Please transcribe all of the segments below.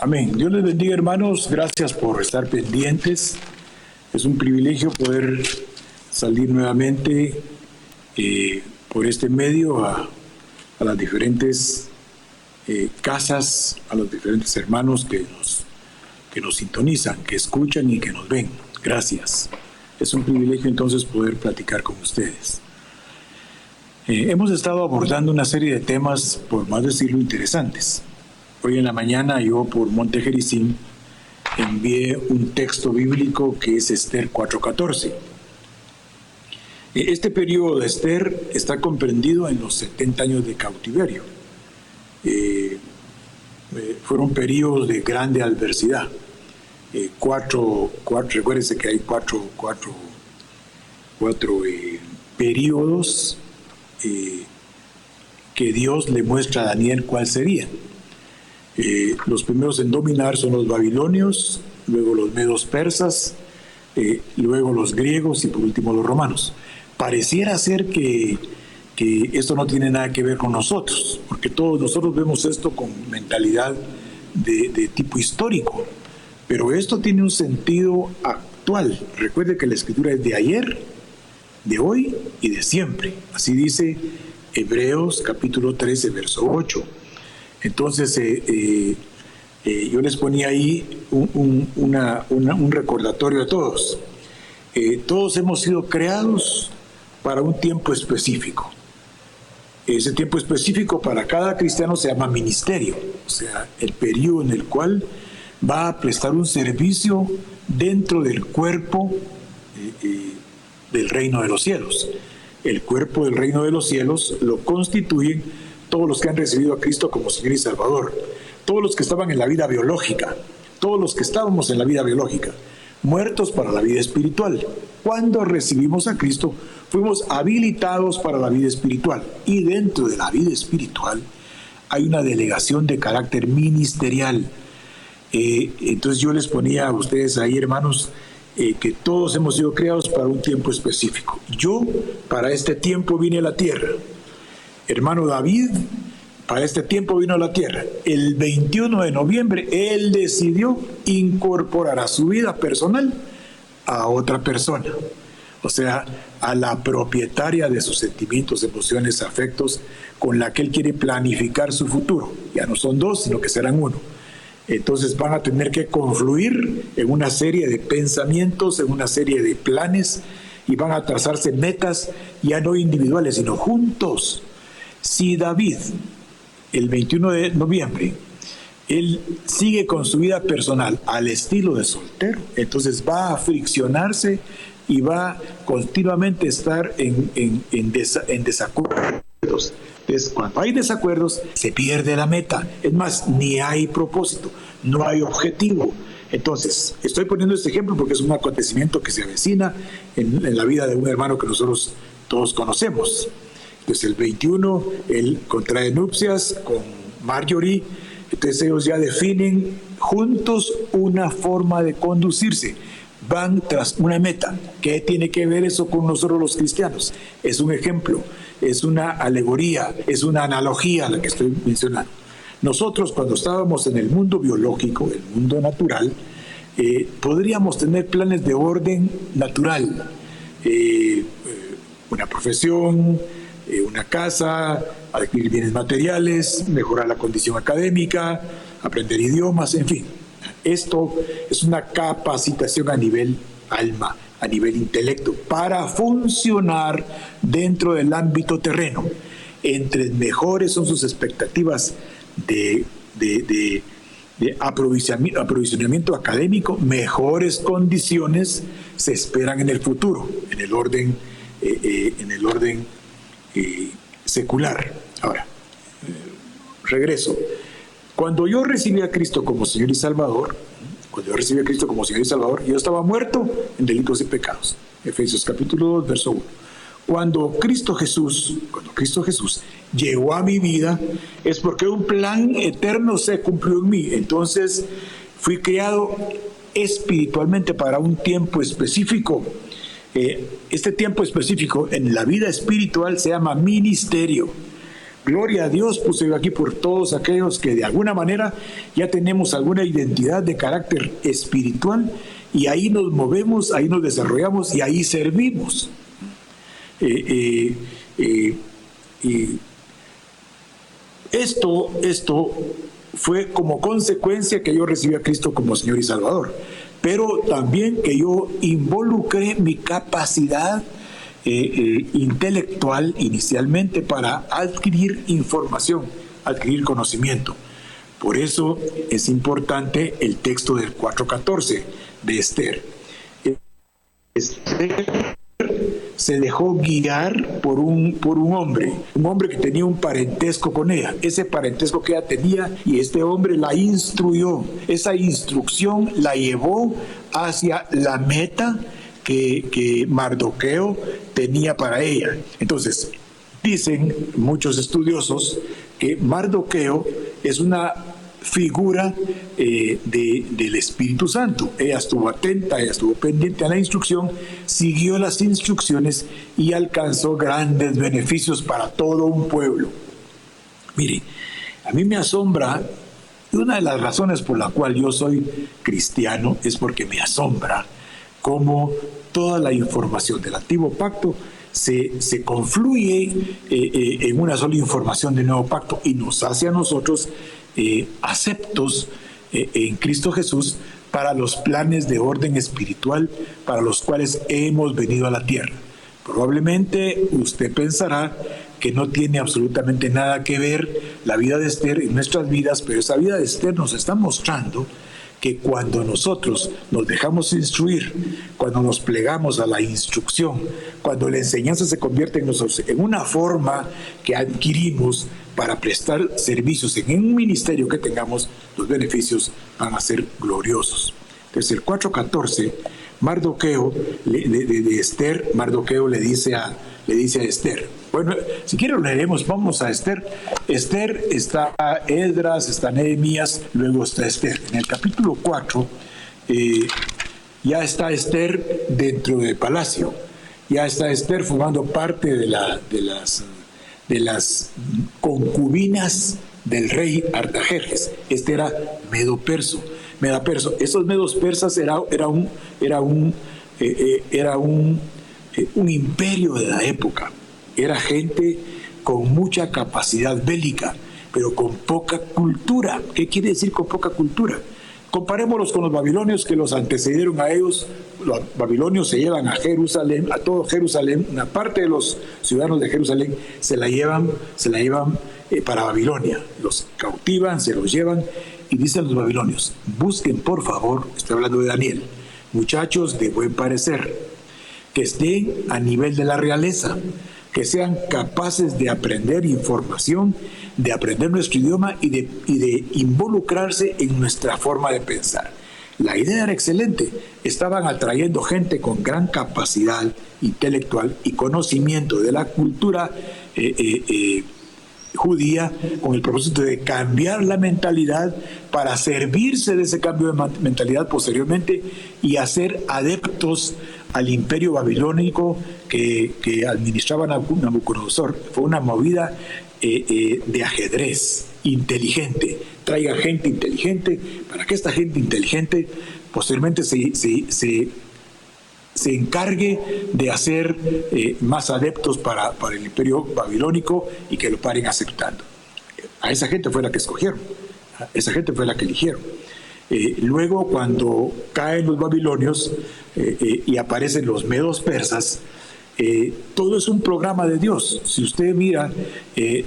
Amén. Dios les bendiga, hermanos. Gracias por estar pendientes. Es un privilegio poder salir nuevamente por este medio a las diferentes casas, a los diferentes hermanos que nos sintonizan, que escuchan y que nos ven. Gracias. Es un privilegio entonces poder platicar con ustedes. Hemos estado abordando una serie de temas, por más decirlo, interesantes. Hoy en la mañana yo por Montejericín envié un texto bíblico que es Esther 4:14. Este periodo de Esther está comprendido en los 70 años de cautiverio. Fueron periodos de grande adversidad. Recuérdense que hay cuatro periodos que Dios le muestra a Daniel cuál serían. Los primeros en dominar son los babilonios, luego los medos persas, luego los griegos y por último los romanos. Pareciera ser que esto no tiene nada que ver con nosotros, porque todos nosotros vemos esto con mentalidad de tipo histórico, pero esto tiene un sentido actual. Recuerde que la escritura es de ayer, de hoy y de siempre. Así dice Hebreos capítulo 13, verso 8. Entonces, yo les ponía ahí un recordatorio a todos. Todos hemos sido creados para un tiempo específico. Ese tiempo específico para cada cristiano se llama ministerio, o sea, el periodo en el cual va a prestar un servicio dentro del cuerpo del reino de los cielos. El cuerpo del reino de los cielos lo constituyen todos los que han recibido a Cristo como Señor y Salvador, todos los que estaban en la vida biológica, todos los que estábamos en la vida biológica, muertos para la vida espiritual. Cuando recibimos a Cristo, fuimos habilitados para la vida espiritual, y dentro de la vida espiritual hay una delegación de carácter ministerial. Entonces yo les ponía a ustedes ahí, hermanos, que todos hemos sido creados para un tiempo específico. Yo para este tiempo vine a la tierra. Hermano David, para este tiempo vino a la tierra. El 21 de noviembre, él decidió incorporar a su vida personal a otra persona. O sea, a la propietaria de sus sentimientos, emociones, afectos, con la que él quiere planificar su futuro. Ya no son dos, sino que serán uno. Entonces van a tener que confluir en una serie de pensamientos, en una serie de planes, y van a trazarse metas ya no individuales, sino juntos. Si David, el 21 de noviembre, él sigue con su vida personal al estilo de soltero, entonces va a friccionarse y va continuamente a estar en desacuerdos. Entonces, cuando hay desacuerdos, se pierde la meta. Es más, ni hay propósito, no hay objetivo. Entonces, estoy poniendo este ejemplo porque es un acontecimiento que se avecina en la vida de un hermano que nosotros todos conocemos. Entonces el 21, él contrae nupcias con Marjorie, entonces ellos ya definen juntos una forma de conducirse, van tras una meta. ¿Qué tiene que ver eso con nosotros los cristianos? Es un ejemplo, es una alegoría, es una analogía la que estoy mencionando. Nosotros cuando estábamos en el mundo biológico, el mundo natural, podríamos tener planes de orden natural, una profesión, una casa, adquirir bienes materiales, mejorar la condición académica, aprender idiomas, en fin. Esto es una capacitación a nivel alma, a nivel intelecto, para funcionar dentro del ámbito terreno. Entre mejores son sus expectativas de aprovisionamiento académico, mejores condiciones se esperan en el futuro, en el orden secular. Ahora, regreso. Cuando yo recibí a Cristo como Señor y Salvador, yo estaba muerto en delitos y pecados. Efesios capítulo 2, verso 1. Cuando Cristo Jesús llegó a mi vida, es porque un plan eterno se cumplió en mí. Entonces, fui creado espiritualmente para un tiempo específico. Este tiempo específico en la vida espiritual se llama ministerio. Gloria a Dios, puse yo aquí, por todos aquellos que de alguna manera ya tenemos alguna identidad de carácter espiritual y ahí nos movemos, ahí nos desarrollamos y ahí servimos. Esto fue como consecuencia que yo recibí a Cristo como Señor y Salvador, pero también que yo involucré mi capacidad intelectual inicialmente para adquirir información, adquirir conocimiento. Por eso es importante el texto del 4:14 de Esther. Esther se dejó guiar por un hombre que tenía un parentesco con ella, ese parentesco que ella tenía, y este hombre la instruyó. Esa instrucción la llevó hacia la meta que Mardoqueo tenía para ella. Entonces, dicen muchos estudiosos que Mardoqueo es una figura del Espíritu Santo. Ella estuvo atenta, ella estuvo pendiente a la instrucción, siguió las instrucciones y alcanzó grandes beneficios para todo un pueblo. Mire, a mí me asombra, y una de las razones por la cual yo soy cristiano es porque me asombra cómo toda la información del Antiguo Pacto se confluye en una sola información del Nuevo Pacto y nos hace a nosotros aceptos en Cristo Jesús para los planes de orden espiritual para los cuales hemos venido a la tierra. Probablemente usted pensará que no tiene absolutamente nada que ver la vida de Esther en nuestras vidas, pero esa vida de Esther nos está mostrando que cuando nosotros nos dejamos instruir, cuando nos plegamos a la instrucción, cuando la enseñanza se convierte en nosotros en una forma que adquirimos para prestar servicios en un ministerio que tengamos, los beneficios van a ser gloriosos. Entonces el 4:14, Mardoqueo de Esther, Mardoqueo le dice a Esther. Bueno, si quieren lo leeremos, vamos a Esther. Esther, está Esdras, está Nehemías, luego está Esther. En el capítulo 4 ya está Esther dentro del palacio, ya está Esther formando parte de las concubinas del rey Artajerjes. Este era medo-perso. Estos medos persas era un imperio de la época. Era gente con mucha capacidad bélica, pero con poca cultura. ¿Qué quiere decir con poca cultura? Comparémoslos con los babilonios que los antecedieron a ellos. Los babilonios se llevan a Jerusalén, a todo Jerusalén. Una parte de los ciudadanos de Jerusalén se la llevan para Babilonia. Los cautivan, se los llevan y dicen los babilonios: busquen por favor, estoy hablando de Daniel, muchachos de buen parecer, que estén a nivel de la realeza, que sean capaces de aprender información, de aprender nuestro idioma y de involucrarse en nuestra forma de pensar. La idea era excelente. Estaban atrayendo gente con gran capacidad intelectual y conocimiento de la cultura judía, con el propósito de cambiar la mentalidad para servirse de ese cambio de mentalidad posteriormente y hacer adeptos al imperio babilónico que administraba Nabucodonosor. Fue una movida de ajedrez inteligente. Traiga gente inteligente para que esta gente inteligente posteriormente se encargue de hacer más adeptos para el imperio babilónico y que lo paren aceptando. A esa gente fue la que escogieron, a esa gente fue la que eligieron. Luego, cuando caen los babilonios y aparecen los medos persas, todo es un programa de Dios. Si usted mira,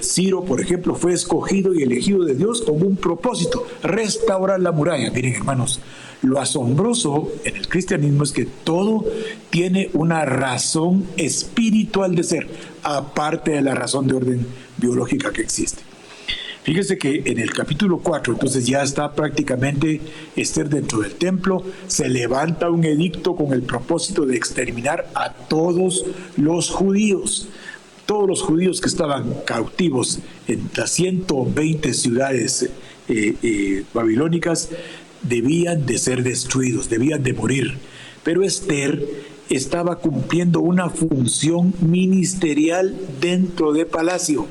Ciro, por ejemplo, fue escogido y elegido de Dios con un propósito: restaurar la muralla. Miren, hermanos, lo asombroso en el cristianismo es que todo tiene una razón espiritual de ser, aparte de la razón de orden biológica que existe. Fíjese que en el capítulo 4, entonces ya está prácticamente Esther dentro del templo, se levanta un edicto con el propósito de exterminar a todos los judíos que estaban cautivos en las 120 ciudades babilónicas, debían de ser destruidos, debían de morir. Pero Esther estaba cumpliendo una función ministerial dentro del palacio.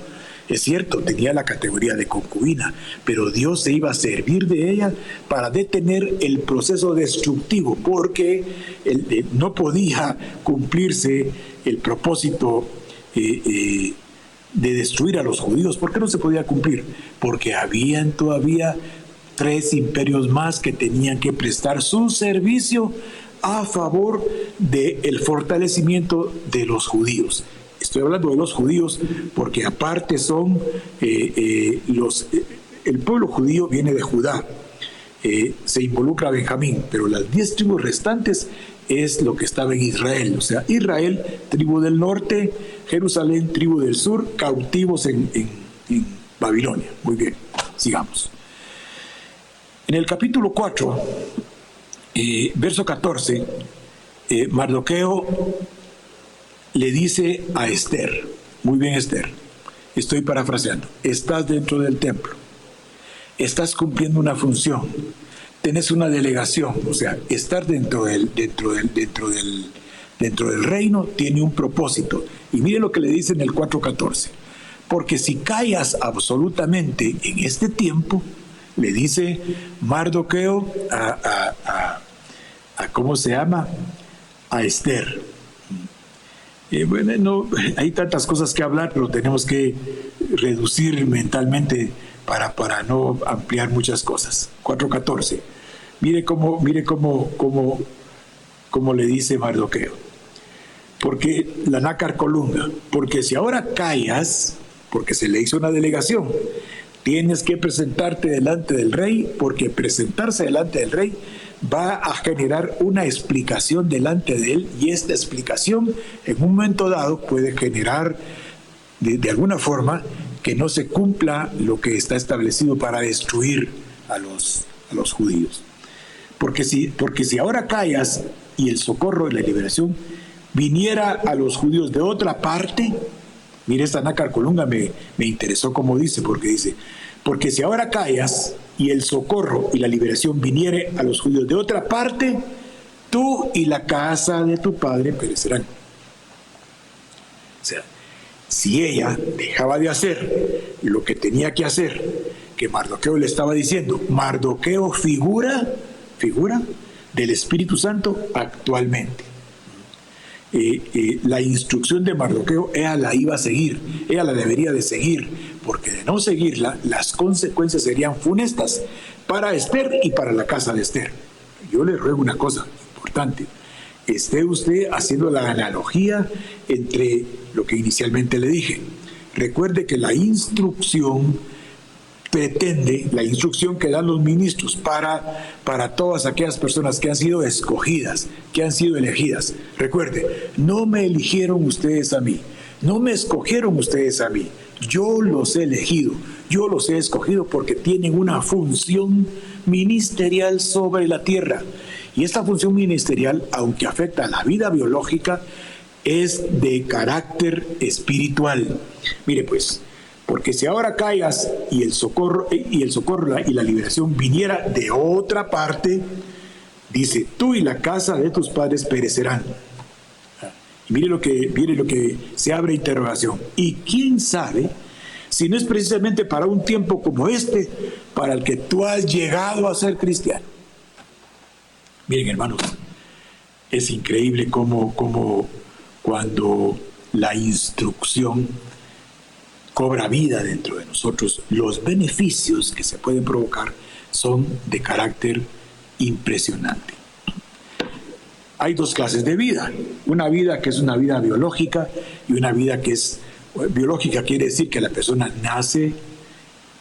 Es cierto, tenía la categoría de concubina, pero Dios se iba a servir de ella para detener el proceso destructivo, porque no podía cumplirse el propósito de destruir a los judíos. ¿Por qué no se podía cumplir? Porque habían todavía 3 imperios más que tenían que prestar su servicio a favor del fortalecimiento de los judíos. Estoy hablando de los judíos porque aparte son el pueblo judío viene de Judá, se involucra a Benjamín, pero las 10 tribus restantes es lo que estaba en Israel. O sea, Israel, tribu del norte, Jerusalén, tribu del sur, cautivos en Babilonia. Muy bien, sigamos. En el capítulo 4, verso 14, Mardoqueo le dice a Esther, muy bien Esther, estoy parafraseando, estás dentro del templo, estás cumpliendo una función, tenés una delegación, o sea, estar dentro del reino tiene un propósito. Y mire lo que le dice en el 4:14, porque si callas absolutamente en este tiempo, le dice Mardoqueo ¿cómo se llama? A Esther. Bueno, no, hay tantas cosas que hablar, pero tenemos que reducir mentalmente para no ampliar muchas cosas. 4:14. Mire cómo le dice Mardoqueo. Porque la nácar colunga, porque si ahora callas, porque se le hizo una delegación, tienes que presentarte delante del rey, porque presentarse delante del rey va a generar una explicación delante de él, y esta explicación en un momento dado puede generar de alguna forma que no se cumpla lo que está establecido para destruir a los judíos. Porque si ahora callas y el socorro y la liberación viniera a los judíos de otra parte, mire, esta nácar colunga me interesó como dice, porque dice, porque si ahora callas y el socorro y la liberación viniere a los judíos de otra parte, tú y la casa de tu padre perecerán. O sea, si ella dejaba de hacer lo que tenía que hacer, que Mardoqueo le estaba diciendo, Mardoqueo figura del Espíritu Santo actualmente. La instrucción de Mardoqueo ella la iba a seguir, ella la debería de seguir, porque de no seguirla las consecuencias serían funestas para Esther y para la casa de Esther. Yo le ruego una cosa importante, esté usted haciendo la analogía entre lo que inicialmente le dije. Recuerde que la instrucción que dan los ministros para todas aquellas personas que han sido escogidas, que han sido elegidas. Recuerde, no me eligieron ustedes a mí, no me escogieron ustedes a mí, yo los he elegido, yo los he escogido porque tienen una función ministerial sobre la tierra. Y esta función ministerial, aunque afecta a la vida biológica, es de carácter espiritual. Mire pues, porque si ahora callas y el socorro y la liberación viniera de otra parte, dice, tú y la casa de tus padres perecerán. Y mire lo que se abre interrogación. Y quién sabe si no es precisamente para un tiempo como este, para el que tú has llegado a ser cristiano. Miren, hermanos, es increíble cómo cuando la instrucción cobra vida dentro de nosotros, los beneficios que se pueden provocar son de carácter impresionante. Hay 2 clases de vida, una vida que es una vida biológica y una vida que es biológica, quiere decir que la persona nace,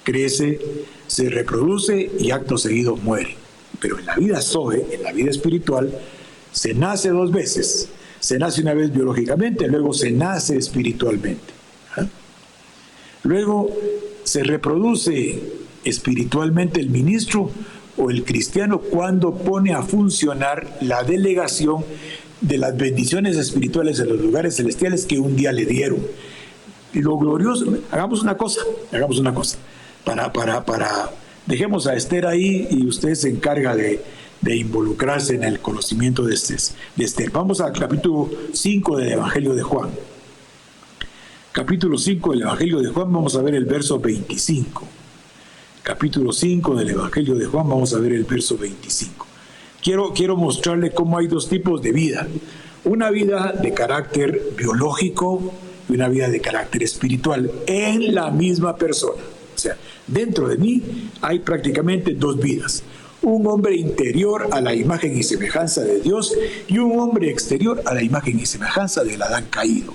crece, se reproduce y acto seguido muere. Pero en la vida Zoe, en la vida espiritual, se nace 2 veces. Se nace una vez biológicamente, luego se nace espiritualmente. Luego se reproduce espiritualmente el ministro o el cristiano cuando pone a funcionar la delegación de las bendiciones espirituales de los lugares celestiales que un día le dieron. Y lo glorioso, hagamos una cosa, dejemos a Esther ahí y usted se encarga de involucrarse en el conocimiento de Esther. Vamos al capítulo 5 del Evangelio de Juan. capítulo 5 del Evangelio de Juan, vamos a ver el verso 25. Capítulo 5 del Evangelio de Juan, vamos a ver el verso 25. Quiero mostrarle cómo hay dos tipos de vida. Una vida de carácter biológico y una vida de carácter espiritual en la misma persona. O sea, dentro de mí hay prácticamente dos vidas. Un hombre interior a la imagen y semejanza de Dios y un hombre exterior a la imagen y semejanza del Adán caído.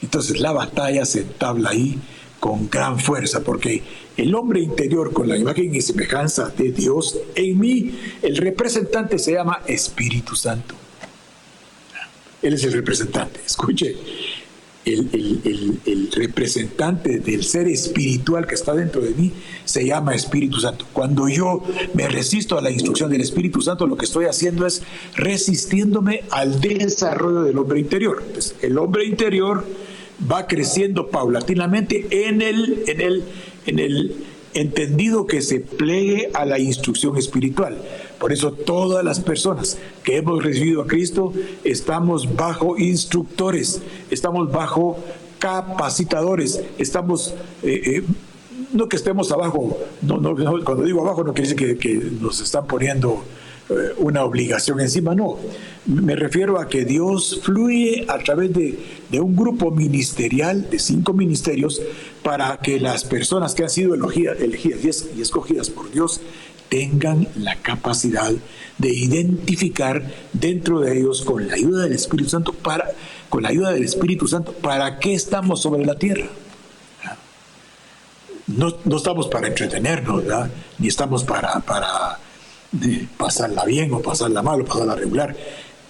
Entonces la batalla se entabla ahí con gran fuerza, porque el hombre interior con la imagen y semejanza de Dios en mí, el representante se llama Espíritu Santo. Él es el representante. Escuche, el representante del ser espiritual que está dentro de mí se llama Espíritu Santo. Cuando yo me resisto a la instrucción del Espíritu Santo, lo que estoy haciendo es resistiéndome al desarrollo del hombre interior. Entonces, el hombre interior va creciendo paulatinamente en el entendido que se plegue a la instrucción espiritual. Por eso todas las personas que hemos recibido a Cristo estamos bajo instructores, estamos bajo capacitadores, estamos, no que estemos abajo, cuando digo abajo no quiere decir que nos están poniendo una obligación encima, no. Me refiero a que Dios fluye a través de un grupo ministerial, de 5 ministerios, para que las personas que han sido elegidas y escogidas por Dios tengan la capacidad de identificar dentro de ellos, con la ayuda del Espíritu Santo, para qué estamos sobre la tierra. No estamos para entretenernos, ¿verdad? Ni estamos para pasarla bien o pasarla mal o pasarla regular.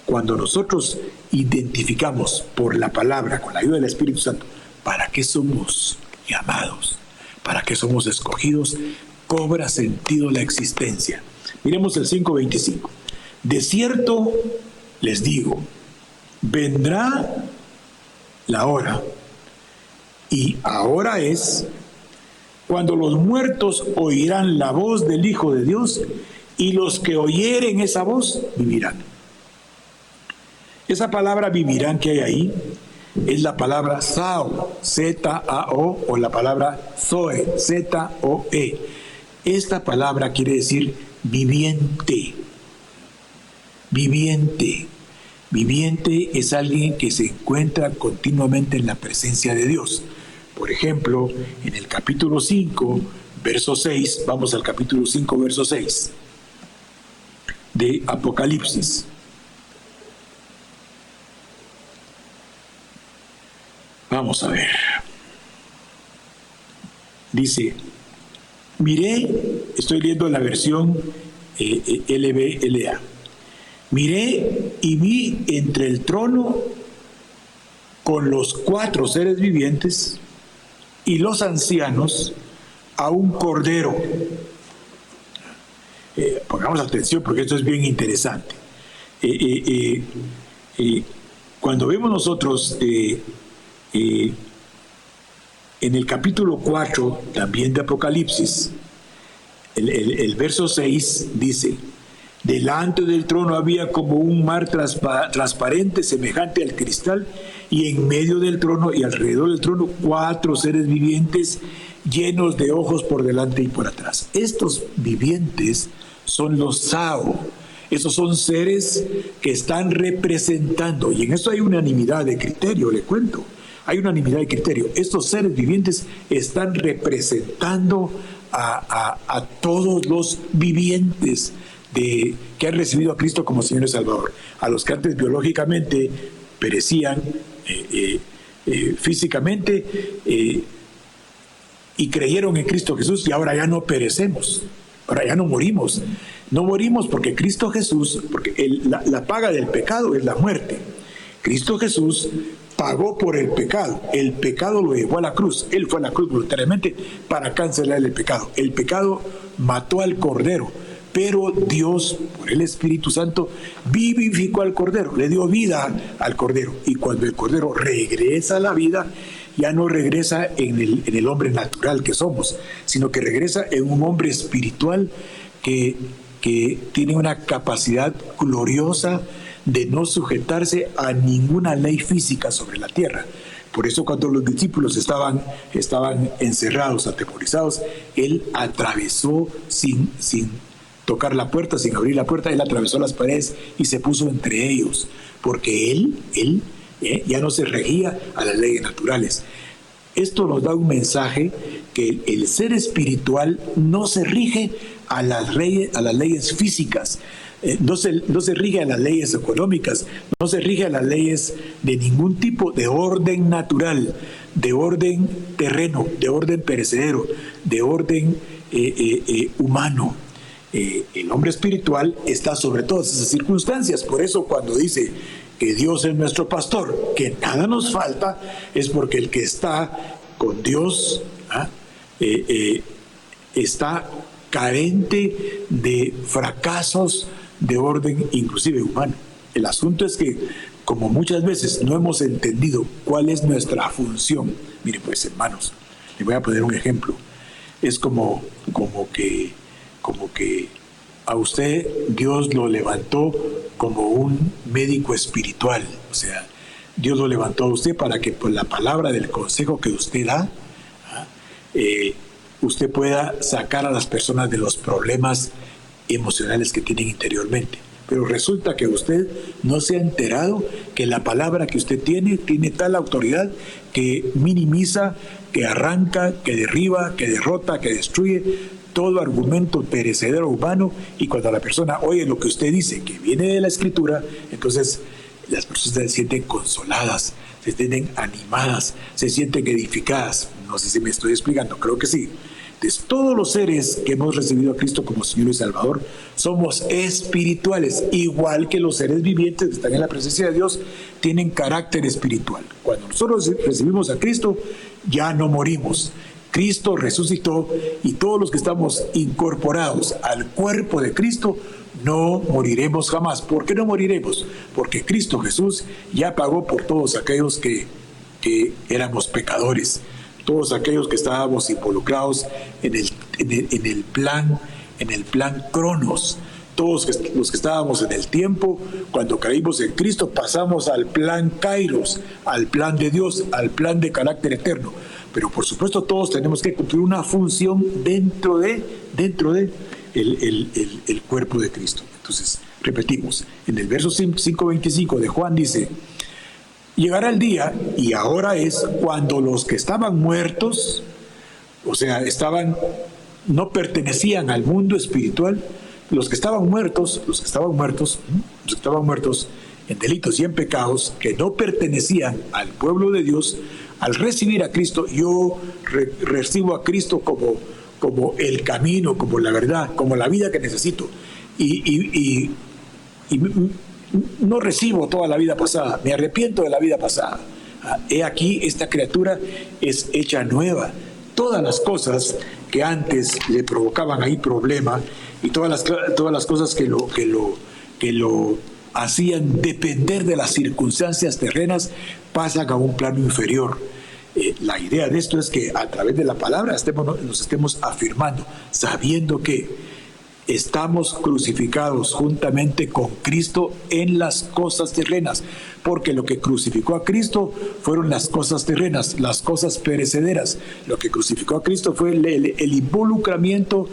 Cuando nosotros identificamos por la palabra, con la ayuda del Espíritu Santo, para qué somos llamados, para qué somos escogidos, cobra sentido la existencia. Miremos el 5:25. De cierto les digo, vendrá la hora, y ahora es, cuando los muertos oirán la voz del Hijo de Dios, y los que oyeren esa voz vivirán. Esa palabra vivirán que hay ahí es la palabra Zao, Z-A-O, o la palabra Zoe, Z-O-E. Esta palabra quiere decir viviente. Viviente. Viviente es alguien que se encuentra continuamente en la presencia de Dios. Por ejemplo, en el capítulo 5, verso 6, vamos al capítulo 5, verso 6 de Apocalipsis. Vamos a ver. Dice, miré, estoy leyendo la versión LBLA. Miré y vi entre el trono con los 4 seres vivientes y los ancianos a un cordero. Pongamos atención porque esto es bien interesante. Cuando vemos nosotros en el capítulo 4 también de Apocalipsis, el verso 6 dice, delante del trono había como un mar transparente semejante al cristal, y en medio del trono y alrededor del trono 4 seres vivientes llenos de ojos por delante y por atrás. Estos vivientes son los Zao. Esos son seres que están representando, y en esto hay unanimidad de criterio, le cuento. Hay unanimidad de criterio. Estos seres vivientes están representando a todos los vivientes que han recibido a Cristo como Señor y Salvador. A los que antes biológicamente perecían físicamente y creyeron en Cristo Jesús, y ahora ya no perecemos. Ahora ya no morimos. No morimos porque Cristo Jesús, porque la paga del pecado es la muerte. Cristo Jesús pagó por el pecado. El pecado lo llevó a la cruz. Él fue a la cruz voluntariamente para cancelar el pecado. El pecado mató al Cordero, pero Dios, por el Espíritu Santo, vivificó al Cordero, le dio vida al Cordero. Y cuando el Cordero regresa a la vida, ya no regresa en el hombre natural que somos, sino que regresa en un hombre espiritual que tiene una capacidad gloriosa de no sujetarse a ninguna ley física sobre la tierra, Por eso cuando los discípulos estaban encerrados, atemorizados, él atravesó sin tocar la puerta, sin abrir la puerta, él atravesó las paredes y se puso entre ellos, porque él ya no se regía a las leyes naturales. Esto nos da un mensaje que el ser espiritual no se rige a las leyes físicas, no se rige a las leyes económicas, no se rige a las leyes de ningún tipo de orden natural, de orden terreno, de orden perecedero, de orden humano. El hombre espiritual está sobre todas esas circunstancias. Por eso cuando dice que Dios es nuestro pastor, que nada nos falta, es porque el que está con Dios está carente de fracasos de orden inclusive humano. El asunto es que, como muchas veces no hemos entendido cuál es nuestra función, miren pues hermanos, les voy a poner un ejemplo. Es como que a usted Dios lo levantó como un médico espiritual. O sea, Dios lo levantó a usted para que por la palabra del consejo que usted da, usted pueda sacar a las personas de los problemas emocionales que tienen interiormente. Pero resulta que usted no se ha enterado que la palabra que usted tiene tal autoridad que minimiza, que arranca, que derriba, que derrota, que destruye todo argumento perecedero humano. Y cuando la persona oye lo que usted dice, que viene de la Escritura, entonces las personas se sienten consoladas, se sienten animadas, se sienten edificadas. No sé si me estoy explicando, creo que sí. Entonces, todos los seres que hemos recibido a Cristo como Señor y Salvador somos espirituales, igual que los seres vivientes que están en la presencia de Dios tienen carácter espiritual. Cuando nosotros recibimos a Cristo, ya no morimos. Cristo resucitó y todos los que estamos incorporados al cuerpo de Cristo no moriremos jamás. ¿Por qué no moriremos? Porque Cristo Jesús ya pagó por todos aquellos que éramos pecadores, todos aquellos que estábamos involucrados en el plan Cronos, todos los que estábamos en el tiempo. Cuando creímos en Cristo pasamos al plan Kairos, al plan de Dios, al plan de carácter eterno. Pero por supuesto todos tenemos que cumplir una función dentro de el cuerpo de Cristo. Entonces, repetimos, en el verso 5:25 de Juan dice: llegará el día, y ahora es, cuando los que estaban muertos, o sea, no pertenecían al mundo espiritual, los que estaban muertos en delitos y en pecados, que no pertenecían al pueblo de Dios, al recibir a Cristo, yo recibo a Cristo como el camino, como la verdad, como la vida que necesito. Y no recibo toda la vida pasada, me arrepiento de la vida pasada. He aquí, esta criatura es hecha nueva. Todas las cosas que antes le provocaban ahí problema y todas las cosas que lo hacían depender de las circunstancias terrenas pasan a un plano inferior. La idea de esto es que a través de la palabra nos estemos afirmando, sabiendo que estamos crucificados juntamente con Cristo en las cosas terrenas, porque lo que crucificó a Cristo fueron las cosas terrenas, las cosas perecederas. Lo que crucificó a Cristo fue el involucramiento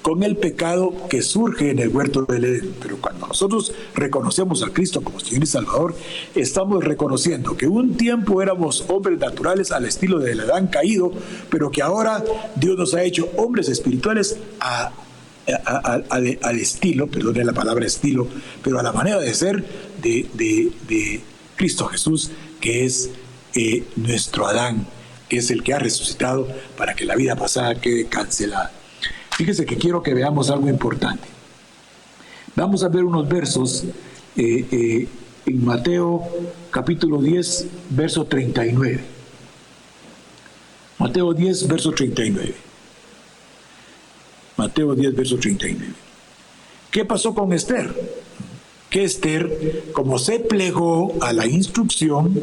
con el pecado que surge en el huerto del Edén. Pero cuando nosotros reconocemos a Cristo como Señor y Salvador, estamos reconociendo que un tiempo éramos hombres naturales al estilo del Adán caído, pero que ahora Dios nos ha hecho hombres espirituales al estilo, perdone la palabra estilo, pero a la manera de ser de Cristo Jesús, que es nuestro Adán, que es el que ha resucitado para que la vida pasada quede cancelada. Fíjese que quiero que veamos algo importante. Vamos a ver unos versos en Mateo capítulo 10, verso 39. Mateo 10, verso 39. Mateo 10, verso 39. ¿Qué pasó con Esther? Que Esther, como se plegó a la instrucción,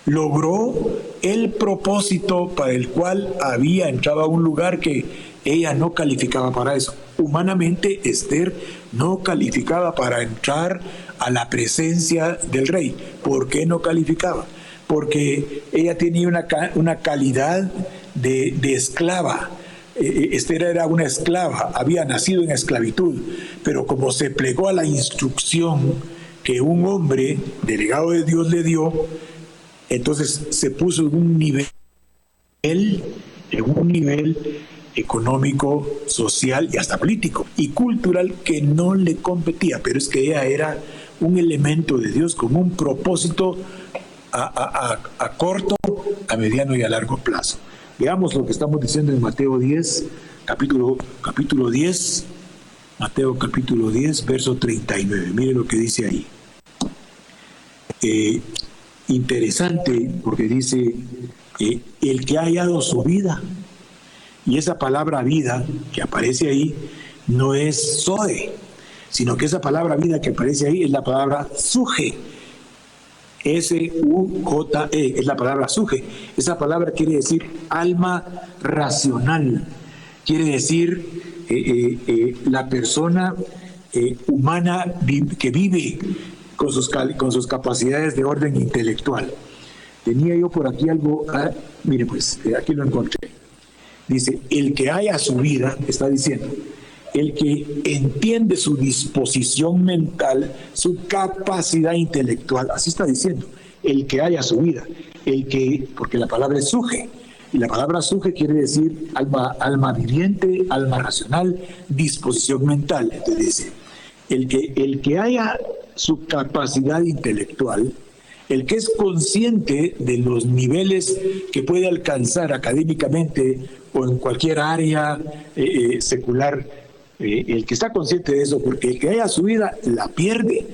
logró el propósito para el cual había entrado a un lugar que ella no calificaba para eso. Humanamente, Esther no calificaba para entrar a la presencia del rey. ¿Por qué no calificaba? porque ella tenía una calidad de esclava. Esther era una esclava, había nacido en esclavitud, pero como se plegó a la instrucción que un hombre delegado de Dios le dio, entonces se puso en un nivel económico, social y hasta político y cultural que no le competía, pero es que ella era un elemento de Dios con un propósito a corto, a mediano y a largo plazo. Veamos lo que estamos diciendo en Mateo 10, capítulo 10, Mateo capítulo 10, verso 39. Mire lo que dice ahí. Interesante, porque dice, el que ha hallado su vida, y esa palabra vida que aparece ahí no es Zoe, sino que esa palabra vida que aparece ahí es la palabra suje, S-U-J-E, es la palabra suje. Esa palabra quiere decir alma racional, quiere decir la persona humana que vive con sus capacidades de orden intelectual. Tenía yo por aquí algo, mire pues, aquí lo encontré. Dice, el que haya su vida, está diciendo, el que entiende su disposición mental, su capacidad intelectual, así está diciendo, el que haya su vida, porque la palabra es suje, y la palabra suje quiere decir alma viviente, alma racional, disposición mental. Entonces dice, el que haya su capacidad intelectual, el que es consciente de los niveles que puede alcanzar académicamente o en cualquier área secular, el que está consciente de eso, porque el que haya su vida la pierde,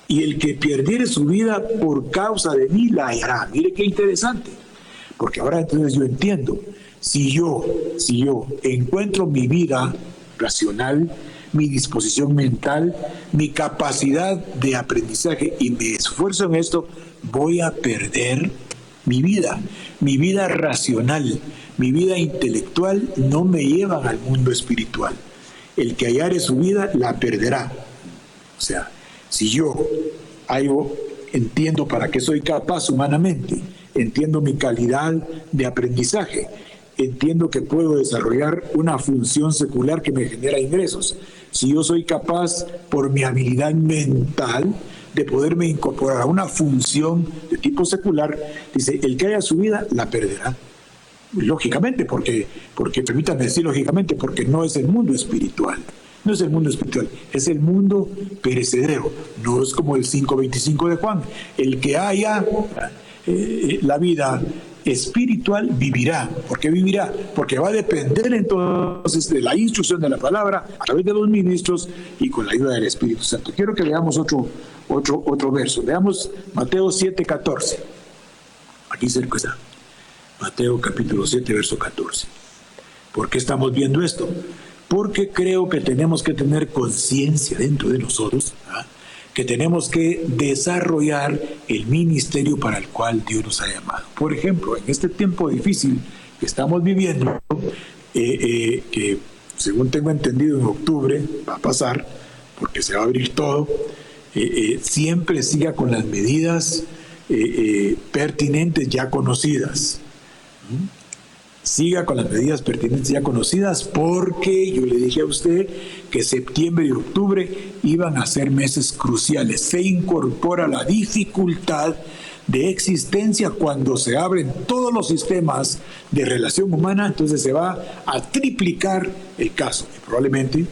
y el que perdiere su vida por causa de mí la hallará. Mire qué interesante, porque ahora entonces yo entiendo, si yo encuentro mi vida racional, mi disposición mental, mi capacidad de aprendizaje y me esfuerzo en esto, voy a perder mi vida racional, mi vida intelectual no me llevan al mundo espiritual. El que hallare su vida la perderá. O sea, si yo entiendo para qué soy capaz humanamente, entiendo mi calidad de aprendizaje, entiendo que puedo desarrollar una función secular que me genera ingresos. Si yo soy capaz, por mi habilidad mental, de poderme incorporar a una función de tipo secular, dice, el que haya su vida la perderá. Lógicamente, porque permítanme decir lógicamente, porque no es el mundo espiritual. No es el mundo espiritual, es el mundo perecedero. No es como el 5:25 de Juan. El que haya la vida espiritual vivirá. ¿Por qué vivirá? Porque va a depender entonces de la instrucción de la palabra a través de los ministros y con la ayuda del Espíritu Santo. Quiero que veamos otro verso. Veamos Mateo 7:14. Aquí cerca está. Mateo capítulo 7, verso 14. ¿Por qué estamos viendo esto? Porque creo que tenemos que tener conciencia dentro de nosotros, que tenemos que desarrollar el ministerio para el cual Dios nos ha llamado. Por ejemplo, en este tiempo difícil que estamos viviendo, que según tengo entendido en octubre va a pasar, porque se va a abrir todo, siempre siga con las medidas pertinentes ya conocidas. Siga con las medidas pertinentes ya conocidas, porque yo le dije a usted que septiembre y octubre iban a ser meses cruciales. Se incorpora la dificultad de existencia cuando se abren todos los sistemas de relación humana, entonces se va a triplicar el caso. Y probablemente,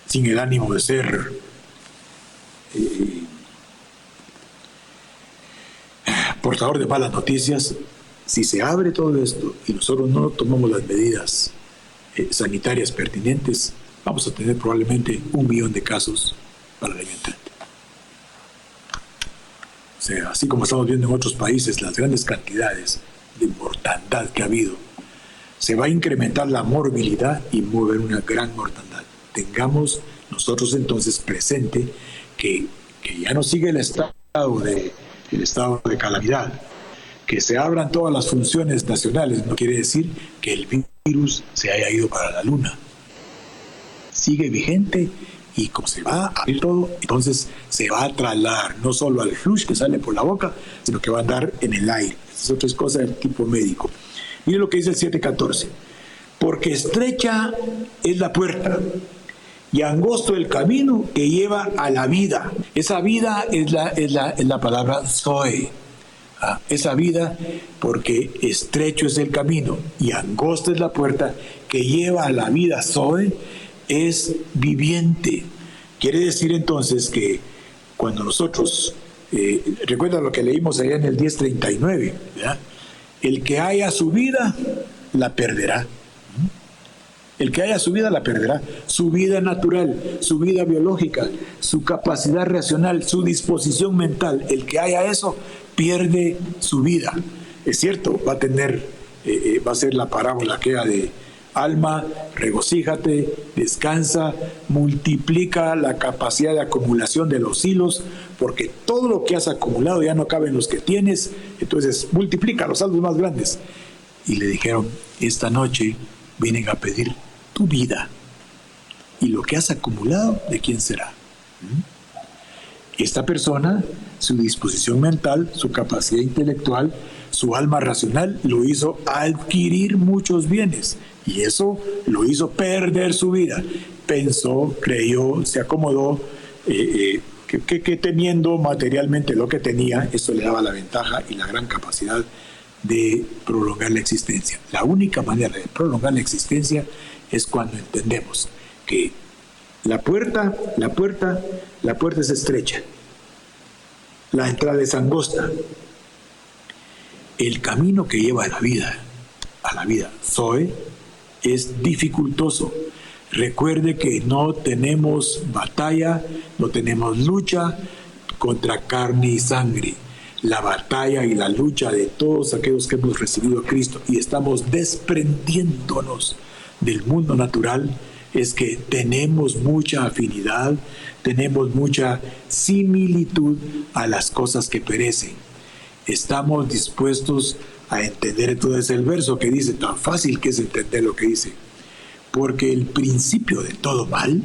sin el ánimo de ser portador de malas noticias, si se abre todo esto y nosotros no tomamos las medidas sanitarias pertinentes, vamos a tener probablemente 1 millón de casos para el año entrante. O sea, así como estamos viendo en otros países las grandes cantidades de mortandad que ha habido, se va a incrementar la morbilidad y va a haber una gran mortandad. Tengamos nosotros entonces presente que ya no sigue el estado de calamidad. Que se abran todas las funciones nacionales no quiere decir que el virus se haya ido para la luna. Sigue vigente y como se va a abrir todo, entonces se va a trasladar no solo al flush que sale por la boca, sino que va a andar en el aire. Es otra cosa del tipo médico. Mire lo que dice el 7:14. Porque estrecha es la puerta y angosto el camino que lleva a la vida. Esa vida es la palabra Zoe. Esa vida, porque estrecho es el camino y angosta es la puerta que lleva a la vida Zoe, es viviente. Quiere decir entonces que cuando nosotros, recuerda lo que leímos allá en el 10:39, ¿verdad? El que haya su vida, la perderá. El que haya su vida, la perderá. Su vida natural, su vida biológica, su capacidad racional, su disposición mental. El que haya eso, pierde su vida. Es cierto, va a tener, va a ser la parábola aquella de alma, regocíjate, descansa, multiplica la capacidad de acumulación de los hilos, porque todo lo que has acumulado ya no cabe en los que tienes, entonces multiplica los saldos más grandes. Y le dijeron, esta noche vienen a pedir tu vida, y lo que has acumulado, ¿de quién será? Esta persona, su disposición mental, su capacidad intelectual, su alma racional, lo hizo adquirir muchos bienes, y eso lo hizo perder su vida. Pensó, creyó, se acomodó, que teniendo materialmente lo que tenía, eso le daba la ventaja y la gran capacidad de prolongar la existencia. La única manera de prolongar la existencia es cuando entendemos que la puerta es estrecha, la entrada es angosta, el camino que lleva a la vida Zoe, es dificultoso. Recuerde que no tenemos batalla, no tenemos lucha contra carne y sangre. La batalla y la lucha de todos aquellos que hemos recibido a Cristo y estamos desprendiéndonos del mundo natural es que tenemos mucha afinidad, tenemos mucha similitud a las cosas que perecen. Estamos dispuestos a entender. Entonces el verso que dice, tan fácil que es entender lo que dice, porque el principio de todo mal,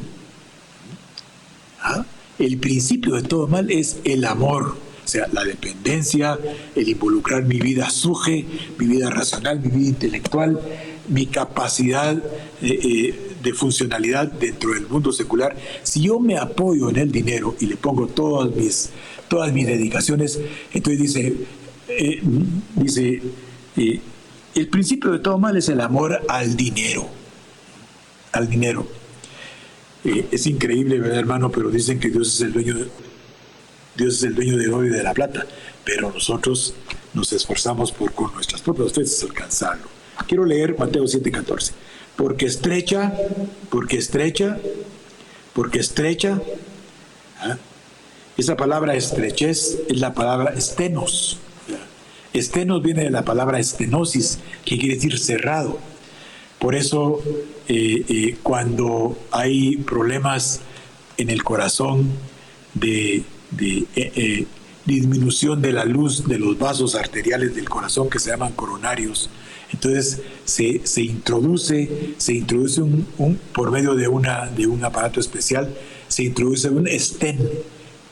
el principio de todo mal es el amor. O sea, la dependencia, el involucrar mi vida suje, mi vida racional, mi vida intelectual, mi capacidad de funcionalidad dentro del mundo secular. Si yo me apoyo en el dinero y le pongo todas mis dedicaciones, entonces dice el principio de todo mal es el amor al dinero. Al dinero. Es increíble, ¿verdad, hermano? Pero dicen que Dios es el dueño del oro y de la plata, pero nosotros nos esforzamos por con nuestras propias fuerzas alcanzarlo. Quiero leer Mateo 7:14. Porque estrecha, esa palabra estrechez es la palabra estenos. Estenos viene de la palabra estenosis, que quiere decir cerrado. Por eso, cuando hay problemas en el corazón de disminución de la luz de los vasos arteriales del corazón, que se llaman coronarios, entonces se introduce por medio de un aparato especial, se introduce un estén.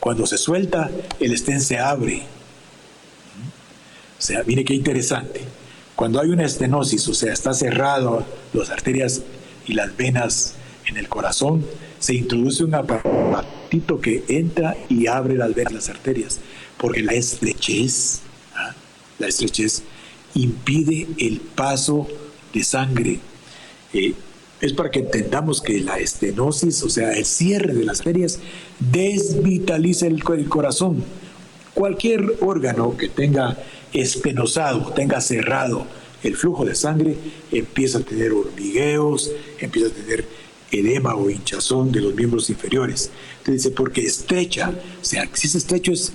Cuando se suelta, el estén se abre. O sea, mire qué interesante. Cuando hay una estenosis, o sea, está cerrado las arterias y las venas en el corazón, se introduce un aparatito que entra y abre las venas, las arterias, porque la estrechez impide el paso de sangre. Es para que entendamos que la estenosis, o sea, el cierre de las arterias, desvitaliza el corazón. Cualquier órgano que tenga estenosado, tenga cerrado el flujo de sangre, empieza a tener hormigueos, empieza a tener edema o hinchazón de los miembros inferiores. Entonces dice, porque estrecha, o sea, si es estrecho es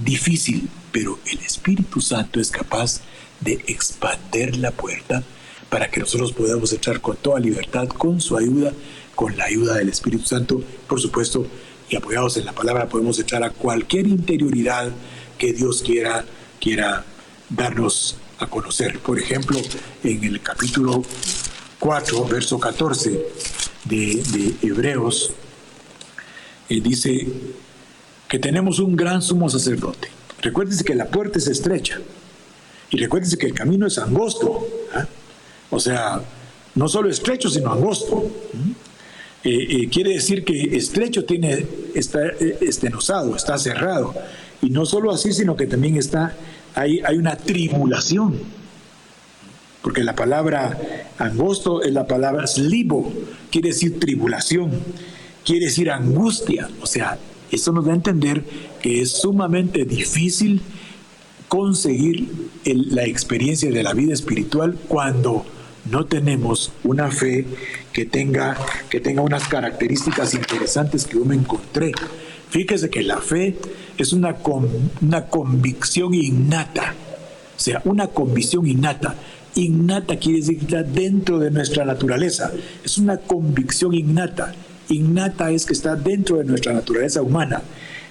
difícil, pero el Espíritu Santo es capaz de expander la puerta para que nosotros podamos entrar con toda libertad, con su ayuda, con la ayuda del Espíritu Santo, por supuesto, y apoyados en la palabra podemos entrar a cualquier interioridad que Dios quiera darnos a conocer. Por ejemplo, en el capítulo 4, verso 14 de Hebreos, dice que tenemos un gran sumo sacerdote. Recuérdense que la puerta es estrecha y recuérdense que el camino es angosto, ¿eh? O sea, no solo estrecho, sino angosto. Quiere decir que estrecho está estenosado, está cerrado. Y no solo así, sino que también hay una tribulación. Porque la palabra angosto es la palabra slibo, quiere decir tribulación, quiere decir angustia. O sea, eso nos da a entender que es sumamente difícil conseguir la experiencia de la vida espiritual cuando no tenemos una fe que tenga unas características interesantes que yo me encontré. Fíjese que la fe es una convicción innata, o sea, una convicción innata. Innata quiere decir que está dentro de nuestra naturaleza, es una convicción innata. Innata es que está dentro de nuestra naturaleza humana.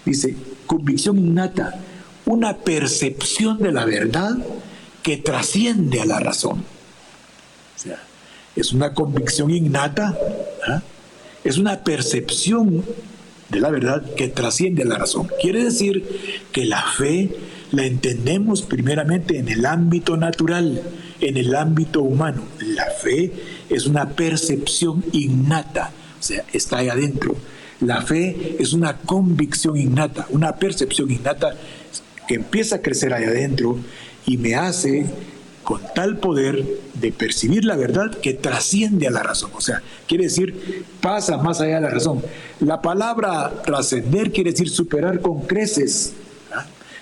Dice, convicción innata, una percepción de la verdad que trasciende a la razón. O sea, es una convicción innata, ¿eh? Es una percepción de la verdad que trasciende a la razón. Quiere decir que la fe la entendemos primeramente en el ámbito natural, en el ámbito humano. La fe es una percepción innata, o sea, está ahí adentro. La fe es una convicción innata, una percepción innata que empieza a crecer ahí adentro y me hace con tal poder de percibir la verdad que trasciende a la razón. O sea, quiere decir, pasa más allá de la razón. La palabra trascender quiere decir superar con creces.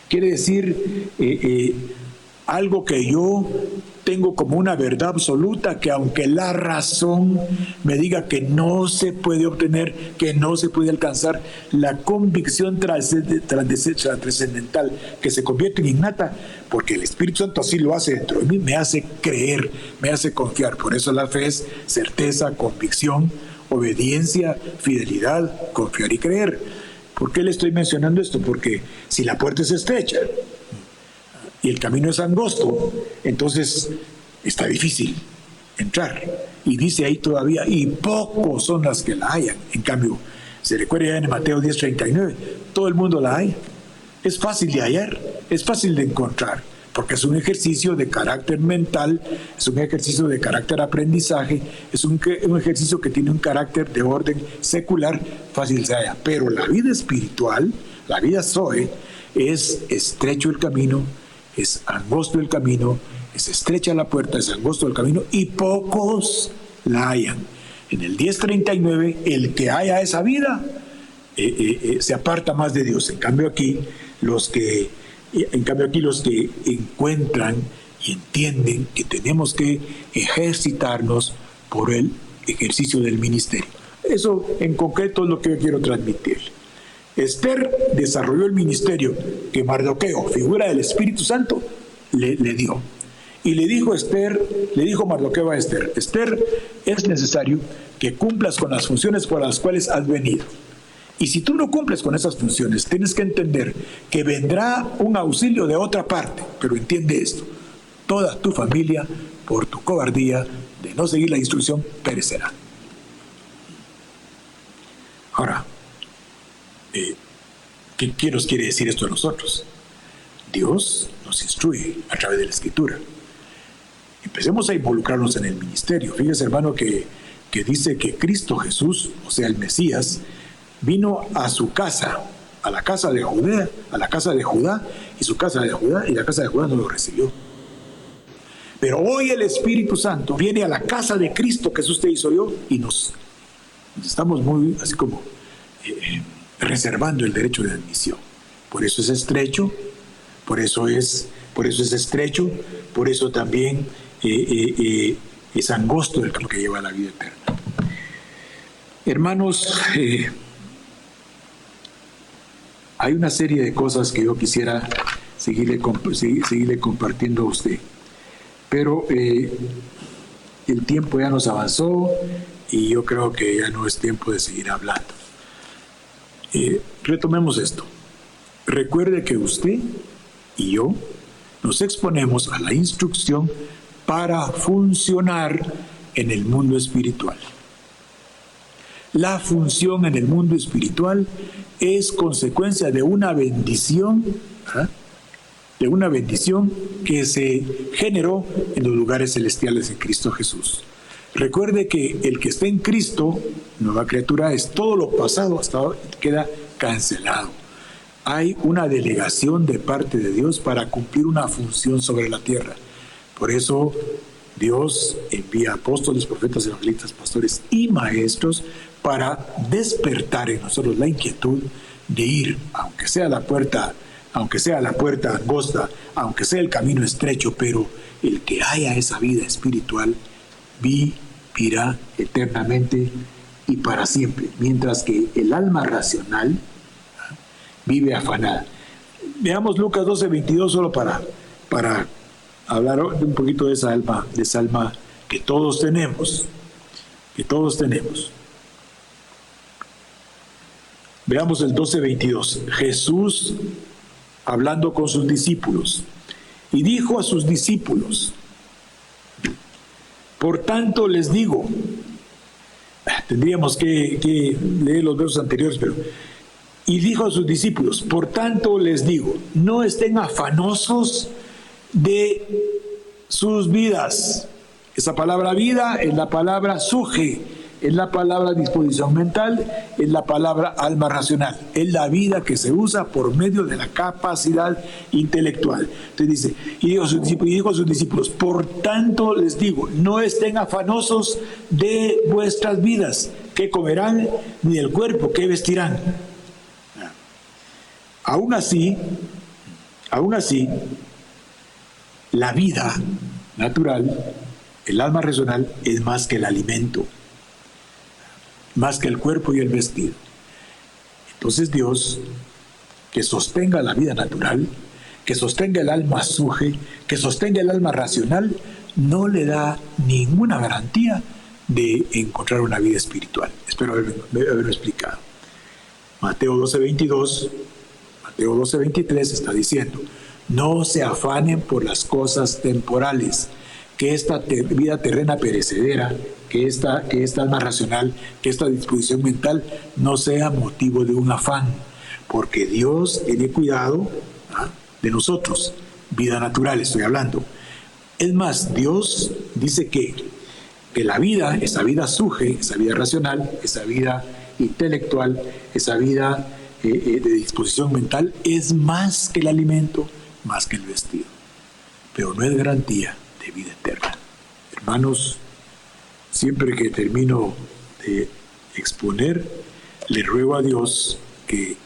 Quiere decir algo que yo tengo como una verdad absoluta, que aunque la razón me diga que no se puede obtener, que no se puede alcanzar, la convicción trascendental que se convierte en innata, porque el Espíritu Santo así lo hace dentro de mí, me hace creer, me hace confiar. Por eso la fe es certeza, convicción, obediencia, fidelidad, confiar y creer. ¿Por qué le estoy mencionando esto? Porque si la puerta es estrecha y el camino es angosto, entonces está difícil entrar. Y dice ahí todavía, y pocos son las que la hallan. En cambio, se recuerda ya en Mateo 10:39, todo el mundo la halla. Es fácil de hallar, es fácil de encontrar, porque es un ejercicio de carácter mental, es un ejercicio de carácter aprendizaje, es un ejercicio que tiene un carácter de orden secular, fácil se halla. Pero la vida espiritual, la vida Zoe, es estrecho el camino, es angosto el camino, es estrecha la puerta, es angosto el camino, y pocos la hallan. En el 10:39, el que haya esa vida se aparta más de Dios. En cambio aquí los que encuentran y entienden que tenemos que ejercitarnos por el ejercicio del ministerio. Eso en concreto es lo que yo quiero transmitir. Esther desarrolló el ministerio que Mardoqueo, figura del Espíritu Santo, le dio. Y le dijo Mardoqueo a Esther, Esther, es necesario que cumplas con las funciones por las cuales has venido. Y si tú no cumples con esas funciones, tienes que entender que vendrá un auxilio de otra parte. Pero entiende esto, toda tu familia, por tu cobardía de no seguir la instrucción, perecerá. Ahora, ¿qué nos quiere decir esto a nosotros? Dios nos instruye a través de la Escritura. Empecemos a involucrarnos en el ministerio. Fíjese, hermano, que dice que Cristo Jesús, o sea, el Mesías, vino a su casa, a la casa de Judá, y su casa de Judá, y la casa de Judá no lo recibió. Pero hoy el Espíritu Santo viene a la casa de Cristo, que es usted y soy yo, y nos estamos muy, así como, reservando el derecho de admisión. Por eso es estrecho, por eso es estrecho, por eso también es angosto el camino que lleva a la vida eterna. Hermanos, hay una serie de cosas que yo quisiera seguirle compartiendo a usted, pero el tiempo ya nos avanzó y yo creo que ya no es tiempo de seguir hablando. Retomemos esto. Recuerde que usted y yo nos exponemos a la instrucción para funcionar en el mundo espiritual. La función en el mundo espiritual es consecuencia de una bendición, ¿ah?, de una bendición que se generó en los lugares celestiales en Cristo Jesús. Recuerde que el que está en Cristo, nueva criatura, es todo lo pasado hasta ahora queda cancelado. Hay una delegación de parte de Dios para cumplir una función sobre la tierra. Por eso Dios envía apóstoles, profetas, evangelistas, pastores y maestros para despertar en nosotros la inquietud de ir, aunque sea la puerta angosta, aunque sea el camino estrecho, pero el que haya esa vida espiritual vivirá eternamente y para siempre, mientras que el alma racional vive afanada. Veamos Lucas 12:22 solo para hablar un poquito de esa alma que todos tenemos, Veamos el 12:22. Jesús hablando con sus discípulos, y dijo a sus discípulos: por tanto les digo, tendríamos que leer los versos anteriores, pero y dijo a sus discípulos: por tanto les digo, no estén afanosos de sus vidas. Esa palabra vida es la palabra suje, es la palabra disposición mental, es la palabra alma racional, es la vida que se usa por medio de la capacidad intelectual. Entonces dice, y dijo a sus discípulos, por tanto les digo, no estén afanosos de vuestras vidas, qué comerán, ni del cuerpo, qué vestirán. Aún así, la vida natural, el alma racional, es más que el alimento, más que el cuerpo y el vestido. Entonces Dios, que sostenga la vida natural, que sostenga el alma suje, que sostenga el alma racional, no le da ninguna garantía de encontrar una vida espiritual. Espero haberlo explicado. Mateo 12:22, Mateo 12:23 está diciendo: no se afanen por las cosas temporales, que esta vida terrena perecedera, que esta alma racional, que esta disposición mental no sea motivo de un afán, porque Dios tiene cuidado de nosotros, vida natural estoy hablando. Es más, Dios dice que la vida, esa vida suje, esa vida racional, esa vida intelectual, esa vida de disposición mental, es más que el alimento, más que el vestido, pero no es garantía de vida eterna. Hermanos, siempre que termino de exponer, le ruego a Dios que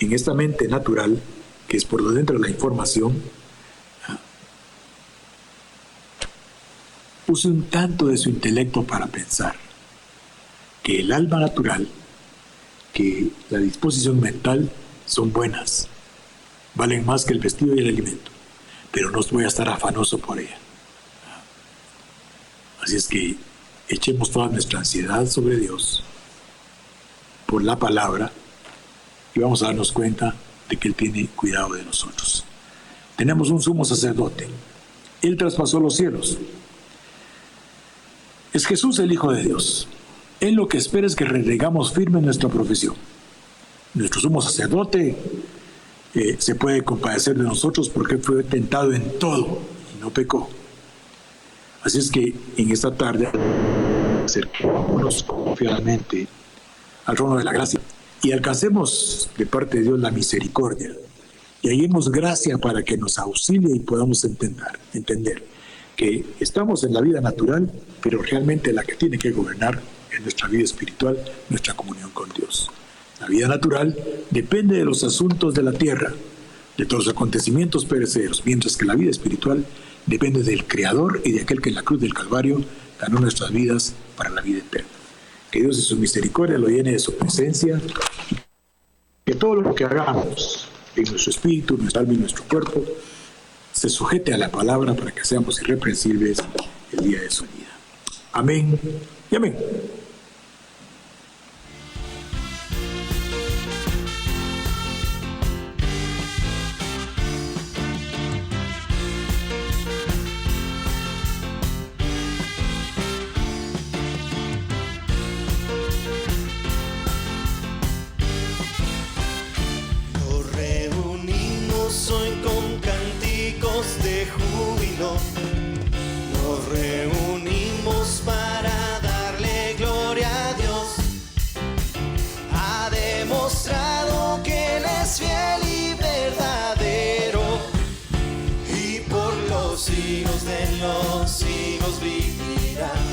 en esta mente natural, que es por donde entra la información, use un tanto de su intelecto para pensar que el alma natural, que la disposición mental son buenas, valen más que el vestido y el alimento, pero no voy a estar afanoso por ella. Así es que echemos toda nuestra ansiedad sobre Dios por la palabra y vamos a darnos cuenta de que Él tiene cuidado de nosotros. Tenemos un sumo sacerdote. Él traspasó los cielos. Es Jesús el Hijo de Dios. Él lo que espera es que retengamos firme nuestra profesión. Nuestro sumo sacerdote se puede compadecer de nosotros porque fue tentado en todo y no pecó. Así es que en esta tarde acerquémonos confiadamente al trono de la gracia y alcancemos de parte de Dios la misericordia y hallemos gracia para que nos auxilie y podamos entender que estamos en la vida natural, pero realmente la que tiene que gobernar es nuestra vida espiritual, nuestra comunión con Dios. La vida natural depende de los asuntos de la tierra, de todos los acontecimientos perecederos, mientras que la vida espiritual depende del Creador y de aquel que en la cruz del Calvario ganó nuestras vidas para la vida eterna. Que Dios en su misericordia lo llene de su presencia, que todo lo que hagamos en nuestro espíritu, nuestra alma y nuestro cuerpo se sujete a la palabra para que seamos irreprensibles el día de su vida. Amén y amén. en los siglos vivirá.